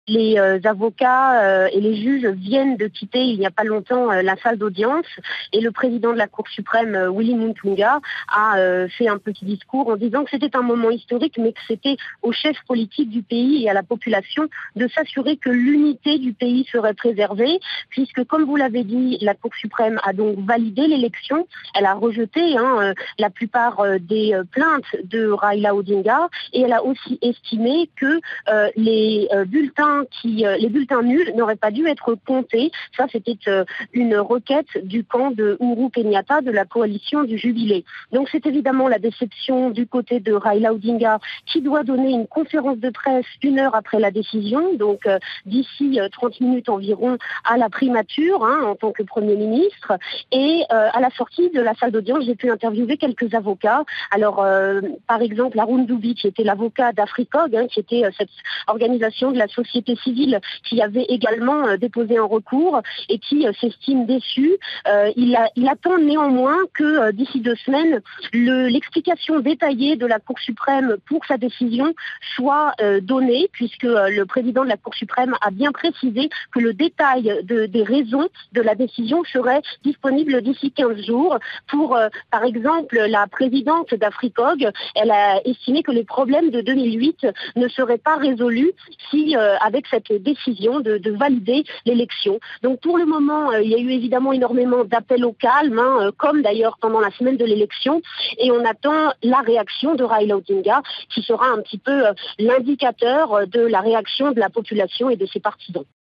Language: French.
Les avocats et les juges viennent de quitter il n'y a pas longtemps la salle d'audience et le président de la Cour suprême, Willy Mutunga, a fait un petit discours en disant que c'était un moment historique, mais que c'était aux chefs politiques du pays et à la population de s'assurer que l'unité du pays serait préservée, puisque, comme vous l'avez dit, la Cour suprême a donc validé l'élection. Elle a rejeté la plupart des plaintes de Raila Odinga et elle a aussi estimé que les bulletins nuls n'auraient pas dû être comptés. Ça, c'était une requête du camp de Uhuru Kenyatta de la coalition du Jubilé. Donc c'est évidemment la déception du côté de Raila Odinga qui doit donner une conférence de presse 1 heure après la décision, donc d'ici 30 minutes environ à la primature en tant que Premier ministre. Et à la sortie de la salle d'audience, j'ai pu interviewer quelques avocats. Alors par exemple Haroun Doubi, qui était l'avocat d'Africog, qui était cette organisation de la société civile qui avait également déposé un recours et qui s'estime déçu. Il attend néanmoins que d'ici 2 semaines, l'explication détaillée de la Cour suprême pour sa décision soit donnée, puisque le président de la Cour suprême a bien précisé que le détail des raisons de la décision serait disponible d'ici 15 jours. Pour, par exemple, la présidente d'Africog, elle a estimé que les problèmes de 2008 ne seraient pas résolus si, avec cette décision de valider l'élection. Donc pour le moment, il y a eu évidemment énormément d'appels au calme, comme d'ailleurs pendant la semaine de l'élection, et on attend la réaction de Raila Odinga, qui sera un petit peu l'indicateur de la réaction de la population et de ses partisans.